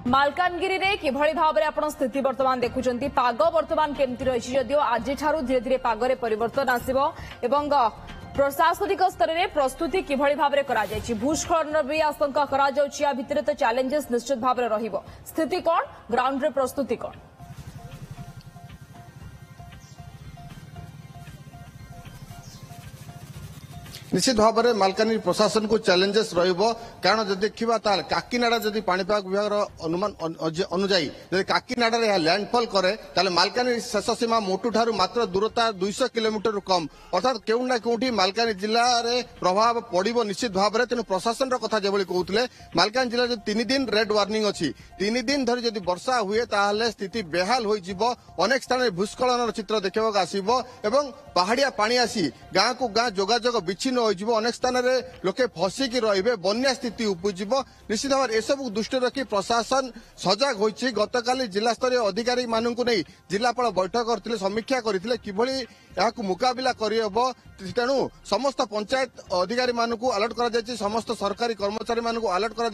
मालकानगिरी रे किभଳି भाबरे आपण स्थिति वर्तमान देखुचंती पाग वर्तमान केमती रहिछि जदियो आजि ठारू धीरे धीरे पागरे परिवर्तन आसीबो एवं प्रशासनिक स्तर में प्रस्तुति किभଳି भाबरे करा जायछि भूस्खलन भी आशंका करा जाउछि आ भितरे तो चैलेंजेस निश्चित भाबरे रहिबो स्थिति कोन ग्राउंड रे प्रस्तुति कोन निश्चित भाव में मालकानगिरी प्रशासन को चैलेंजेस कारण जब देखा काकीनाडा जदि पाणीपाग विभाग अनुमान अनुजाई काकीनाडा लैंडफॉल करे मालकानगिरी शेष सीमा मोटू ठारू मात्र दूरता 200 किलोमीटर कम अर्थात केउ ना केउठी मालकानगिरी जिले में प्रभाव पड़ो निश्चित भाव में तेणु प्रशासन कथा जो कहते मालकानगिरी जिले 3 दिन रेड वार्निंग अच्छी 3 दिन धरी जदि वर्षा हुए ताहले स्थिति बेहाल हो अनेक स्थान में भूस्खलन चित्र देखा आसब एवं पहाड़िया पानी आसी गाँ को गाँ जोगाजोग विच्छिन्न अनेक स्थान में लोके फसिकी रे बन्या स्थिति उपजिब निश्चित भाव में एसबू दृष्टि रखी प्रशासन सजग होती गतकाली जिला स्तरीय अधिकारी मानू नहीं जिलापाल बैठक करते समीक्षा करते किभली यहाँ मुकाबिला करहब तेणु समस्त पंचायत अधिकारी मानू अलर्ट कर समस्त सरकारी कर्मचारी मानू अलर्ट कर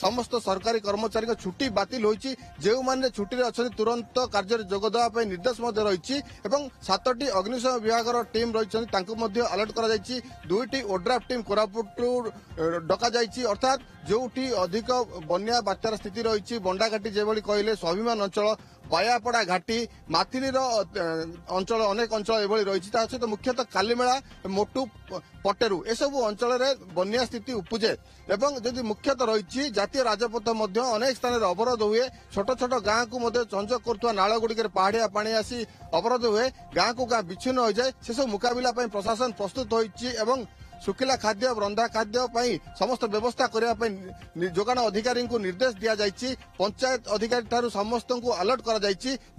समस्त सरकारी कर्मचारी छुट्टी बातिल होती जो मैंने छुट्टी अच्छा तुरंत कार्य जोगदेवाई निर्देश रही 7टी अग्निशम विभाग टीम रही अलर्ट कर दुईटी ओड्राफ टीम कोरापुट डका अर्थात जोटी अधिक बन्या बात्यार स्थिति रही बंडाघाटी जो कहले स्वाभिमान अंचल बायापड़ा घाटी माथिनीर अंचल अनेक अंचल एभली रही सहित मुख्यतः कालीमेला मोटू पटेरू एसबू अंचल बन्या स्थिति उपजे एवं जदि मुख्यतः रही जातीय राजपथ अनेक स्थान में अवरोध हुए छोट छोट गाँ को संजोग करुवा नाल गुड़िक पहाड़िया पानी आसी अवरोध हुए गाँ को गाँ विच्छिन्न हो जाए से सब मुकाबिला प्रशासन प्रस्तुत होती सुखिला खाद्य रंधा खाद्य समस्त व्यवस्था करने जोगाण अधिकारी को निर्देश दि जाएगी पंचायत अधिकारी ठारू समस्त को अलर्ट कर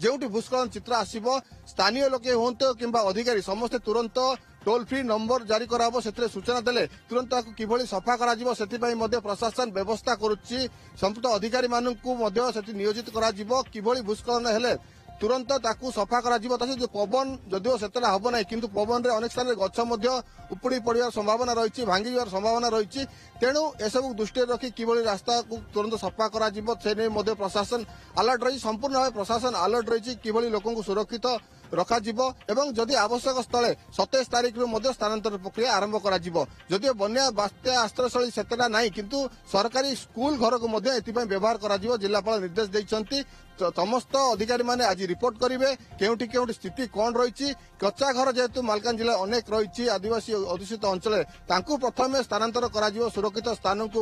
जोटी भूस्खलन चित्र आसब स्थानीय लोके हूँ कि अधिकारी समस्ते तुरंत टोल फ्री नंबर जारी कराबो से सूचना देले तुरंत किभली सफा करा से प्रशासन व्यवस्था करुच्ची संपुट अधिकारी मानू नियोजित करा किभली भूस्खलन हेले तुरंत ताकू सफा करा जो पवन जदिव से हम ना कि पवन रे अनेक स्थान में गछ उपुड़ी पड़ार संभावना रही भांगी संभावना रही तेणु एसबू दृष्टि रखी किभली रास्ता को तुरंत सफा करा से प्रशासन अलर्ट रही संपूर्ण भाव प्रशासन अलर्ट रही किभली लोक सुरक्षित रखा एवं जदि आवश्यक स्थले 27 तारीख स्थानांतर प्रक्रिया आरंभ करा जदिव बन्या बात्या आश्रयस्थली सेतेटा नहीं किंतु सरकारी स्कूल घर को व्यवहार करा जिलापाल निर्देश देइछंती समस्त अधिकारी माने आज रिपोर्ट करेंगे केउठी केउठी स्थिति कौन रही कच्चा घर जेहेतु मालकान जिला अनेक रही आदिवासी अधुषित अंचल तांकू प्रथम स्थानांतर करा सुरक्षित स्थान को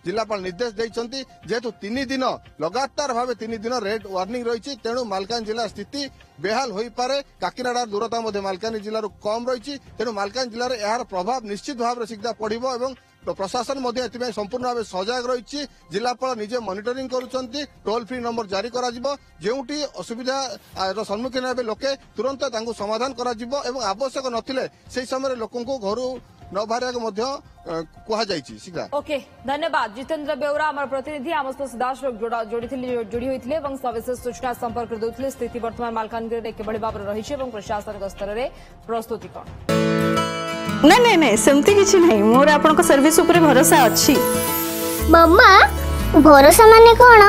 जिलापाल निर्देश देइछंती जेहेतु 3 दिन लगातार भाव 3 दिन रेड वार्निंग रही तेणु मालकान जिला स्थिति बेहाल हो पारे काकीनाडा दूरता मालकानगिरी जिलूर कम रही तेणु मालकान जिले में यार प्रभाव निश्चित भाव में शीघ्र पड़ो एवं प्रशासन संपूर्ण भाव सजग रही जिलापाल निजे मॉनिटरिंग करुँच टोल फ्री नंबर जारी करा जोटी असुविधा सम्मुखीन हे लोके तुरंत समाधान करा आवश्यक नथिले से समय लोक घर न बाहर कहुई ओके धन्यवाद जितेंद्र बेउरा आम प्रतिनिधि आम सहित सीधा जोड़ी होते सविशेष सूचना संपर्क देते स्थिति वर्तमान मालकानगिरी किभली भाव रही प्रशासनिक स्तर में प्रस्तुति कौन नहीं नहीं नहीं सेमती किछि नहीं मोर आपन सर्विस ऊपर भरोसा अछि मम्मा भरोसा माने कोन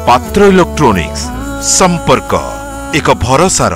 पात्र इलेक्ट्रॉनिक्स संपर्क एक भरोसार